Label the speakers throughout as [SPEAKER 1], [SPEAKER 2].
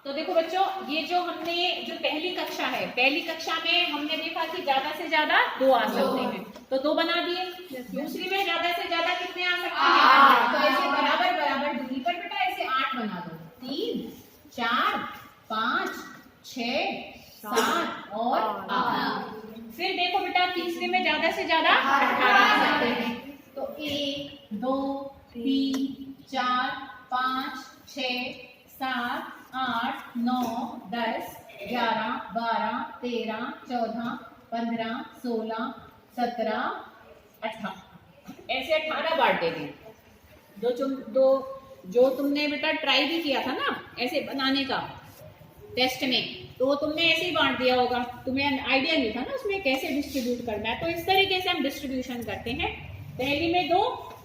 [SPEAKER 1] तो देखो बच्चों, ये जो हमने जो पहली कक्षा है, पहली कक्षा में हमने देखा कि ज्यादा से ज्यादा 2 आ सकते हैं, तो 2 बना दिए। दूसरी में ज्यादा से ज्यादा कितने आ सकते हैं? तो ऐसे बराबर बराबर दूरी पर बेटा ऐसे 8 बना दो। 3 4 5 6 7 और 8। फिर देखो बेटा, तीसरे में ज्यादा से ज्यादा 18 आ सकते हैं, तो 1 2 3 4 5 6 7 8 9 10 11 12 13 14 15 16 17 18, ऐसे 18 बांट देंगे। जो तुमने बेटा ट्राई भी किया था ना ऐसे बनाने का टेस्ट में, तो वो तुमने ऐसे ही बांट दिया होगा, तुम्हें आइडिया नहीं था ना उसमें कैसे डिस्ट्रीब्यूट करना है। तो इस तरीके से हम डिस्ट्रीब्यूशन करते हैं। पहली में 2,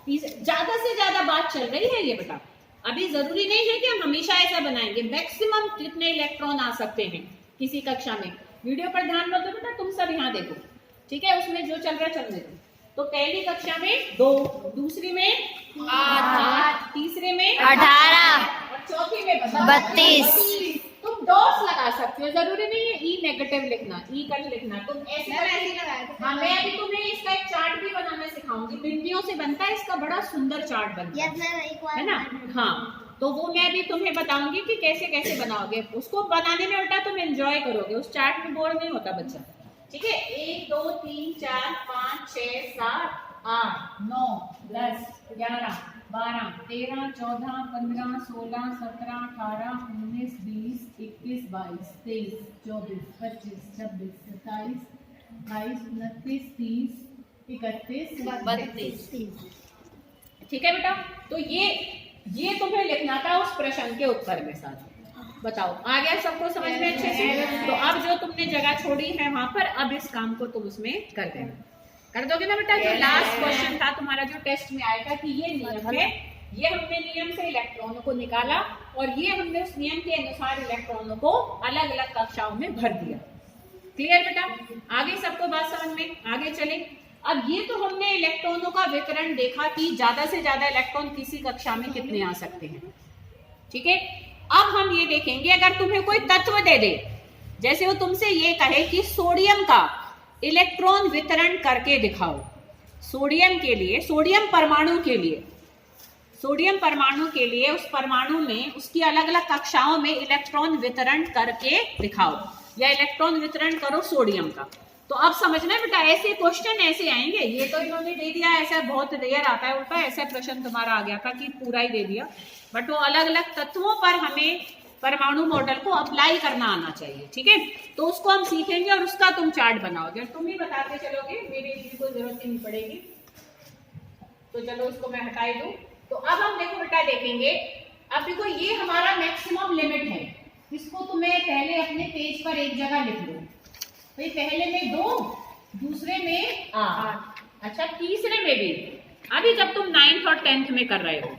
[SPEAKER 1] ज्यादा से ज्यादा बात चल रही है ये बेटा, अभी जरूरी नहीं है कि हम हमेशा ऐसा बनाएंगे। मैक्सिमम कितने इलेक्ट्रॉन आ सकते हैं किसी कक्षा में, वीडियो पर ध्यान दो बेटा, तुम सब यहाँ देखो, ठीक है, उसमें जो चल रहा है चलने दो। तो पहली कक्षा में 2, दूसरी में 8, तीसरे में 18 और चौथी में 32। तुम डॉट्स लगा सकते हो, जरूरी नहीं है ई नेगेटिव लिखना, ई कर लिखना, तुम ऐसे हाँ, मैं अभी तुम्हें इसका एक चार्ट भी बनाना सिखाऊंगी, बिंदियों से बनता है, इसका बड़ा सुंदर चार्ट बनता है ना। हाँ, तो वो मैं भी तुम्हें बताऊंगी कि कैसे कैसे बनाओगे। उसको बनाने में बेटा तुम एंजॉय करोगे, उस चार्ट में बोर नहीं होता बच्चा, ठीक है। 1 2 3 4 5 6 7 8 9 10 11 12 13 14 15 16 17 18 19 20 21 22 23 24 25 26 27 28 29 30 31 32। ठीक है बेटा, तो ये तुम्हें लिखना था उस प्रश्न के उत्तर में साथ। बताओ आ गया सबको समझ में अच्छे से? तो अब जो तुमने जगह छोड़ी है वहां पर, अब इस काम को तुम उसमें कर देना, कर दोगे ना बेटा। जो लास्ट क्वेश्चन था तुम्हारा जो टेस्ट में आएगा कि ये नियम है, ये हमने नियम से इलेक्ट्रॉनों को निकाला और ये हमने उस नियम के अनुसार इलेक्ट्रॉनों को अलग अलग कक्षाओं में भर दिया। क्लियर बेटा? आगे सबको बात समझ में? आगे चले। अब ये तो हमने इलेक्ट्रॉनों का वितरण देखा कि ज्यादा से ज्यादा इलेक्ट्रॉन किसी कक्षा में कितने आ सकते हैं, ठीक है। अब हम ये देखेंगे, अगर तुम्हें कोई तत्व दे दे, जैसे वो तुमसे ये कहे कि सोडियम का इलेक्ट्रॉन वितरण करके दिखाओ, सोडियम के लिए, सोडियम परमाणु के लिए, सोडियम परमाणु के लिए उस परमाणु में उसकी अलग अलग कक्षाओं में इलेक्ट्रॉन वितरण करके दिखाओ, या इलेक्ट्रॉन वितरण करो सोडियम का। तो अब समझना बेटा, ऐसे क्वेश्चन ऐसे आएंगे। ये तो इन्होंने दे दिया, ऐसा बहुत रेयर आता है उल्टा, ऐसा प्रश्न तुम्हारा आ गया था कि पूरा ही दे दिया, बट वो अलग अलग तत्वों पर हमें परमाणु मॉडल को अप्लाई करना आना चाहिए, ठीक है। तो उसको हम सीखेंगे और उसका तुम चार्ट बनाओगे, तुम ही बताते चलोगे, मेरी इसकी कोई जरूरत नहीं पड़ेगी। तो चलो इसको मैं हटाई दूं। तो अब हम देखो बेटा देखेंगे, अब देखो ये हमारा मैक्सिमम लिमिट है, इसको तुम्हें पहले अपने पेज पर एक जगह लिख लो। भाई पहले में 2, दूसरे में 8, अच्छा तीसरे में भी, अभी जब तुम 9th और 10th में कर रहे हो,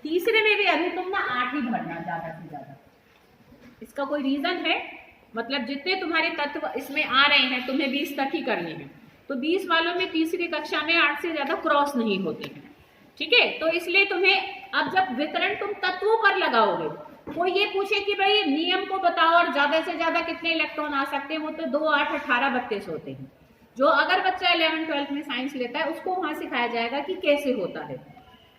[SPEAKER 1] तीसरे में भी अभी तुम ना 8 ही भरना ज्यादा से ज्यादा। इसका कोई रीजन है? मतलब जितने तुम्हारे तत्व इसमें आ रहे हैं तुम्हें 20 तक ही करने हैं, तो 20 वालों में तीसरी कक्षा में 8 से ज्यादा क्रॉस नहीं होते हैं, ठीक है। तो इसलिए तुम्हें अब जब वितरण तुम तत्वों पर लगाओगे, कोई ये पूछे कि भाई नियम को बताओ और ज्यादा से ज्यादा कितने इलेक्ट्रॉन आ सकते हैं, वो तो 2 8 18 32 होते हैं। जो अगर बच्चा 11th 12th में साइंस लेता है उसको वहां सिखाया जाएगा कि कैसे होता है,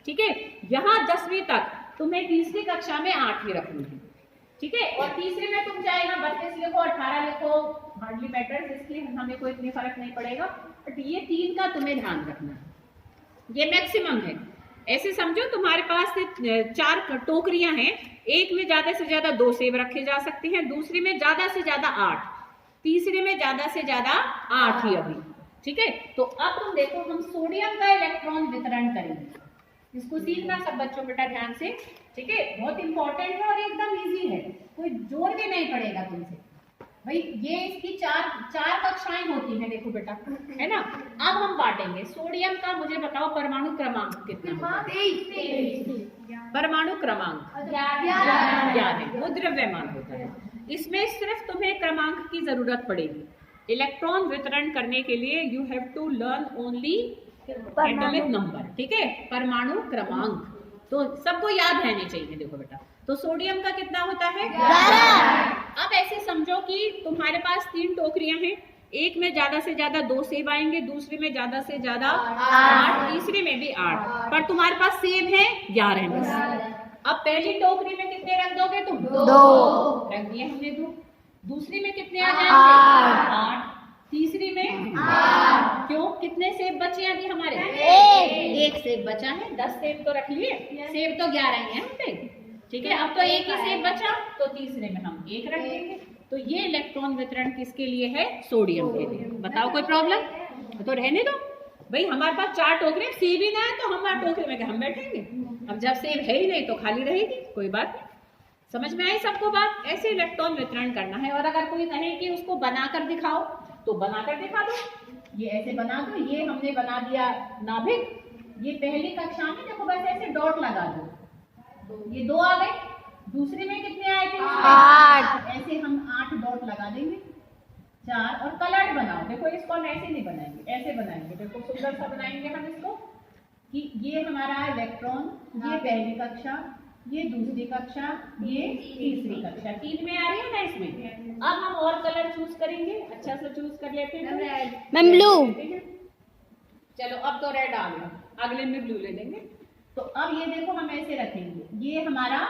[SPEAKER 1] ठीक है। यहाँ 10वीं तक तुम्हें तीसरी कक्षा में 8 ही रखनी है, ठीक है। और तीसरे में तुम चाहे ना 32 लिखो 18 लिखो, हार्डली मैटर्स, इसलिए हमें कोई इतनी फर्क नहीं पड़ेगा, बट ये 3 का तुम्हें ध्यान रखना है, ये मैक्सिमम है। ऐसे समझो तुम्हारे पास 4 टोकरियां हैं, एक में ज्यादा से ज्यादा 2 सेब रखे जा सकते हैं, दूसरी में ज्यादा से ज्यादा 8, तीसरे में ज्यादा से ज्यादा 8 ही अभी, ठीक है। तो अब तुम देखो हम सोडियम का इलेक्ट्रॉन वितरण करेंगे, इसको सीखना सब बच्चों बेटा ध्यान से, ठीक है। बहुत इंपॉर्टेंट है और एकदम इजी है, कोई जोर भी नहीं पड़ेगा तुमसे। भाई ये इसकी 4 कक्षाएं होती हैं, देखो बेटा, है ना। अब हम बांटेंगे सोडियम का, मुझे बताओ परमाणु क्रमांक कितना होता है? परमाणु क्रमांक 11, वो द्रव्यमान होता है। इसमें सिर्फ तुम्हें क्रमांक की जरूरत पड़ेगी। इलेक्ट्रॉन वितरण करने के लिए you have to learn only atomic number, ठीक है, परमाणु क्रमांक। तो सबको याद रहने चाहिए। देखो बेटा, तो सोडियम का कितना होता है? समझो कि तुम्हारे पास 3 टोकरियां हैं, एक में ज्यादा से ज्यादा 2 सेब आएंगे, दूसरी में ज्यादा से ज्यादा 8, तीसरी में भी 8, पर तुम्हारे पास सेब है 11 बस। अब पहली टोकरी में कितने रख दोगे तुम? 2 रख दिए हमने 2। दूसरी में कितने आ जाएंगे? 8। तीसरी में 8। क्यों? कितने सेब बचे हैं अभी हमारे? एक सेब बचा है। 10 सेब तो रख लिए, सेब तो 11 ही है हम पे, ठीक है। अब तो एक ही सेब बचा, तो तीसरे में हम 1 रख देंगे। तो ये इलेक्ट्रॉन वितरण किसके लिए है? सोडियम के लिए। बताओ कोई प्रॉब्लम? तो रहने दो भाई, हमारे पास 4 टोकरे, सेब ही ना है तो हमारे टोकरे में क्या हम बैठेंगे? अब जब सेब है ही नहीं तो खाली रहेगी, कोई बात नहीं। समझ में आई सबको बात? ऐसे इलेक्ट्रॉन वितरण करना है। और अगर कोई कहे कि उसको बनाकर दिखाओ, तो बनाकर दिखा दो। ये ऐसे बना दो, ये हमने बना दिया नाभिक। ये पहली कक्षा में देखो बस ऐसे डॉट लगा दो, ये 2 आ गए। दूसरे में कितने आए थे? 8। ऐसे हम 8 डॉट लगा देंगे, 4। और कलर्ड बनाओ। देखो इसको हम ऐसे नहीं बनाएंगे, ऐसे बनाएंगे। देखो सुंदर सा बनाएंगे हम इसको कि ये हमारा इलेक्ट्रॉन, ये पहली कक्षा, ये दूसरी कक्षा, ये तीसरी कक्षा। 3 में आ रही है ना इसमें। अब हम और कलर चूज करेंगे, अच्छा से चूज कर लेते हैं।
[SPEAKER 2] Ma'am blue.
[SPEAKER 1] चलो अब तो रेड आ गया, अगले में ब्लू ले लेंगे। तो अब ये देखो हम ऐसे रखेंगे, ये हमारा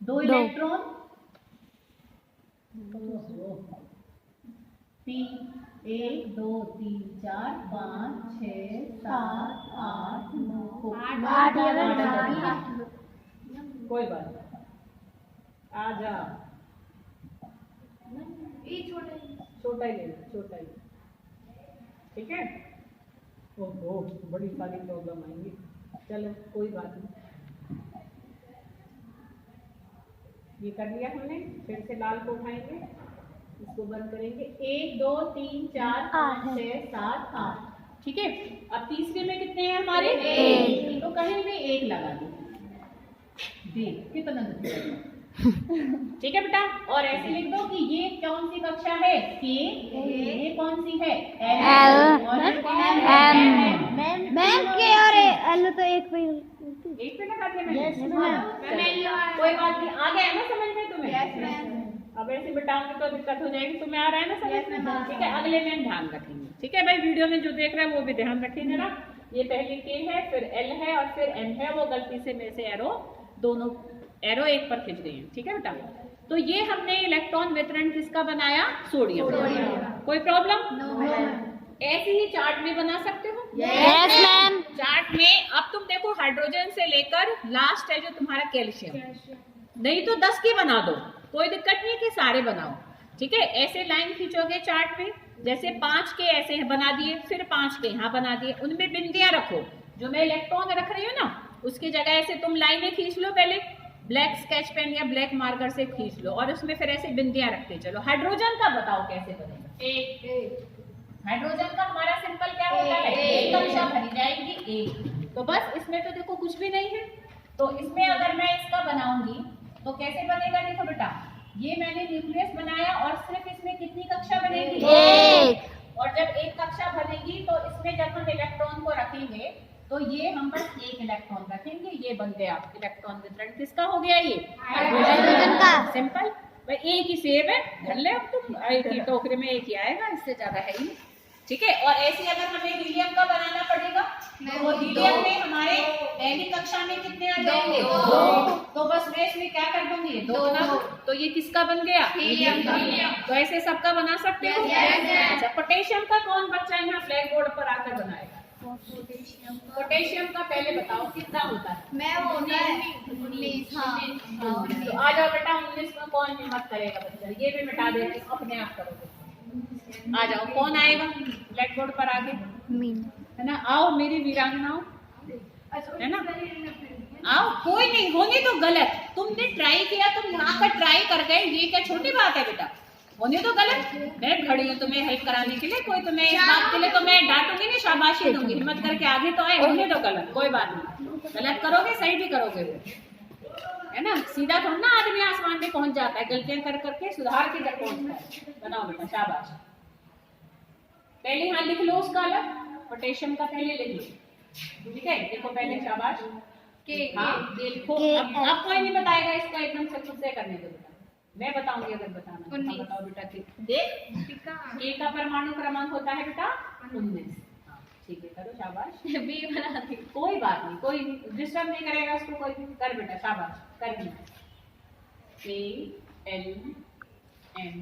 [SPEAKER 1] 2 इलेक्ट्रॉन, 1 2 3 4 5 6 7 8 9 8। कोई बात नहीं, आ जा, छोटा ही ले लो, छोटा ही, ठीक है। ओहो बड़ी सारी प्रॉब्लम आएंगी, चलो कोई बात नहीं। ये कर लिया हमने, फिर से लाल को उठाएंगे, इसको बंद करेंगे। 1 2 3 4 5 6 7 8, ठीक है। अब तीसरे में कितने हैं हमारे? 1। तो कहीं भी 1 लगा दो, देख कितना ठीक है बेटा। और ऐसे लिख दो कि ये कौन सी कक्षा है? K। ये कौन सी है? L। और M।
[SPEAKER 2] मैम के और एल तो एक पे
[SPEAKER 1] लगा दिया मैंने। कोई बात नहीं, आ गया है ना समझ में तुम्हें? अब ऐसे बिठाऊंगी तो दिक्कत हो जाएगी, तुम्हें आ रहा है ना समझ में? ठीक है, अगले में हम ध्यान रखेंगे, ठीक है भाई। वीडियो में जो देख रहे हैं वो भी ध्यान रखिए जरा। ये पहले K है, फिर L है और फिर M है। वो गलती से मेरे से एरो, दोनों एरो एक पर खिंच गए हैं, ठीक है बेटा। तो ये हमने इलेक्ट्रॉन वितरण किसका बनाया? सोडियम। कोई प्रॉब्लम? ऐसे ही चार्ट में बना सकते हो।
[SPEAKER 2] Yes ma'am.
[SPEAKER 1] चार्ट में अब तुम देखो, हाइड्रोजन से लेकर लास्ट है जो तुम्हारा कैल्शियम, नहीं तो 10 के बना दो, कोई दिक्कत नहीं कि सारे बनाओ, ठीक है। ऐसे लाइन खींचोगे चार्ट में, जैसे 5 के ऐसे बना दिए, फिर 5 के यहाँ बना दिए, उनमें बिंदियां रखो। जो मैं इलेक्ट्रॉन रख रही हूँ ना, उसकी जगह ऐसे तुम लाइनें खींच लो, पहले ब्लैक स्केच पेन या ब्लैक मार्कर से खींच लो, और उसमें फिर ऐसे बिंदियां रखते चलो। हाइड्रोजन का बताओ कैसे बनेगा? हाइड्रोजन का हमारा सिंपल क्या होता है? एक कक्षा भरी जाएगी, 1। तो बस इसमें तो देखो कुछ भी नहीं है। तो इसमें अगर मैं इसका बनाऊंगी तो कैसे बनेगा? देखो बेटा, ये मैंने न्यूक्लियस बनाया और सिर्फ इसमें कितनी कक्षा बनेगी? 1। और जब 1 कक्षा बनेगी तो इसमें जब हम इलेक्ट्रॉन को रखेंगे तो ये हम बस 1 इलेक्ट्रॉन रखेंगे, ये बन गया इलेक्ट्रॉन वितरण। किसका हो गया? ये हाइड्रोजन का। सिंपल भाई, एक ही सेब है, धर ले अब तुम, एक ही टोकरे में एक ही आएगा, इससे ज्यादा है ही, ठीक है। और ऐसे अगर हमें हीलियम का बनाना पड़ेगा तो हीलियम में हमारे पहली कक्षा में कितने आ जाएंगे? 2। तो बस मैं इसमें क्या कर दूंगी? 2 बना दूं। तो ये किसका बन गया? हीलियम का। तो ऐसे सबका बना सकते हो। अच्छा, पोटेशियम का कौन बच्चा यहाँ ब्लैक बोर्ड पर आकर बनाएगा? पोटेशियम का पहले बताओ कितना होता है?
[SPEAKER 2] मैं होता है 19।
[SPEAKER 1] तो आ जाओ बेटा, 19 में कौन हिम्मत करेगा बच्चा? ये भी मिटा देते, अपने आप करोगे। आ जाओ, कौन आएगा ब्लैक बोर्ड पर आगे? है ना, आओ मेरी वीरांगनाओं, है ना, आओ। कोई नहीं, होने तो गलत, तुमने ट्राई किया, तुम यहाँ पर ट्राई कर गए, ये क्या छोटी बात है बेटा? होने तो गलत। मैं खड़ी हूँ तुम्हें हेल्प कराने के लिए, कोई तुम्हें इस बात के लिए तो मैं डांटूंगी नहीं, शाबाशी दूंगी, हिम्मत करके आगे तो आए। होने तो गलत, कोई बात नहीं, गलत करोगे सही भी करोगे, है ना। सीधा थोड़ा ना आदमी आसमान में पहुंच जाता है, गलतियां कर करके सुधार के जब पहुंचता है। बनाओ बेटा, शाबाश। पहले यहाँ लिख लो उसका अलग, पोटेशियम का पहले लिख लो, ठीक है। देखो पहले शाबाश, हाँ ये लिखो। अब कोई नहीं बताएगा इसका, एकदम से खुद से करने दो बेटा, मैं बताऊंगी अगर बताना है।
[SPEAKER 3] 19।
[SPEAKER 1] बताओ बेटा कि ए का परमाणु क्रमांक होता है बेटा 19। हाँ, ठीक है, करो, शाबाश।
[SPEAKER 3] बी बना दी।
[SPEAKER 1] कोई बात नहीं, कोई डिस्टर्ब नहीं करेगा उसको कोई। कर बेटा, शाबाश, कर दी। A L M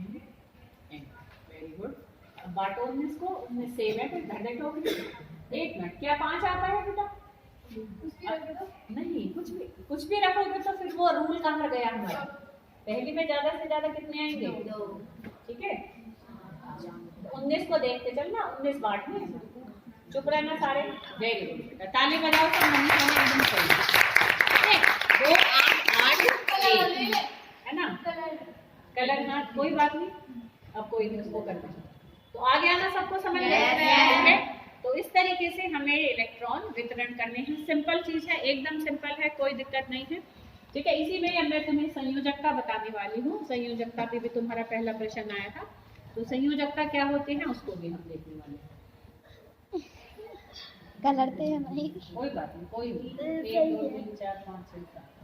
[SPEAKER 1] N, very good. अब बांटो 19 को, 19 सेम है, फिर धर दो। एक मिनट, क्या 5 आता है बेटा? नहीं, कुछ भी रखोगे तो फिर वो रूल कहाँ गया हमारा? पहली में ज्यादा से ज्यादा कितने आएंगे? 2। ठीक है, 19 को देखते चलना, 19 बांटने हैं। चुप रहना सारे। वेरी गुड, ताली बजाओ तो मनीषा ने एकदम सही। 2 8 8 है ना? कलर ना, कोई बात नहीं, अब कोई नहीं, उसको करते तो आ गया ना, सबको समझ में आ गया है? तो इस तरीके से हमें इलेक्ट्रॉन वितरण करने हैं। सिंपल चीज है, एकदम सिंपल है, कोई दिक्कत नहीं है। ठीक है, इसी में अब मैं तुम्हें संयोजकता बताने वाली हूँ। संयोजकता पे भी तुम्हारा पहला प्रश्न आया था, तो संयोजकता क्या होती है उसको भी हम देखने वाले हैं।
[SPEAKER 2] कलर तो है नहीं।
[SPEAKER 1] कोई बात नहीं, कोई नहीं। 1 2 3 4 5 6 7।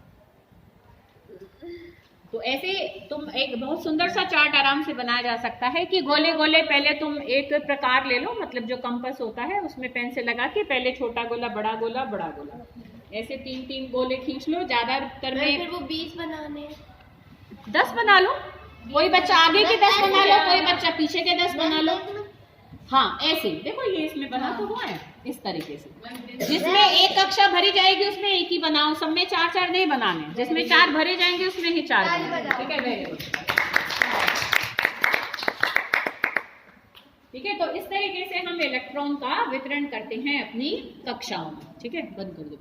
[SPEAKER 1] तो ऐसे तुम एक बहुत सुंदर सा चार्ट आराम से बनाया जा सकता है कि गोले गोले पहले तुम एक प्रकार ले लो, मतलब जो कंपास होता है उसमें पेन से लगा के पहले छोटा गोला, बड़ा गोला, बड़ा गोला, ऐसे 3-3 गोले खींच लो। ज्यादातर में
[SPEAKER 3] फिर वो 20 बनाने
[SPEAKER 1] 10 बना लो। कोई बच्चा आगे के 10 बना लो, कोई बच्चा पीछे के 10 बना लो। हाँ, ऐसे देखो, ये इसमें बना तो हुआ है इस तरीके से। जिसमें एक कक्षा भरी जाएगी उसमें एक ही बनाओ, सब में 4-4 नहीं बनाने। जिसमें 4 भरे जाएंगे उसमें ही 4 बनाने। ठीक है, वेरी गुड। ठीक है, तो इस तरीके से हम इलेक्ट्रॉन का वितरण करते हैं अपनी कक्षाओं में। ठीक है, बंद कर दो।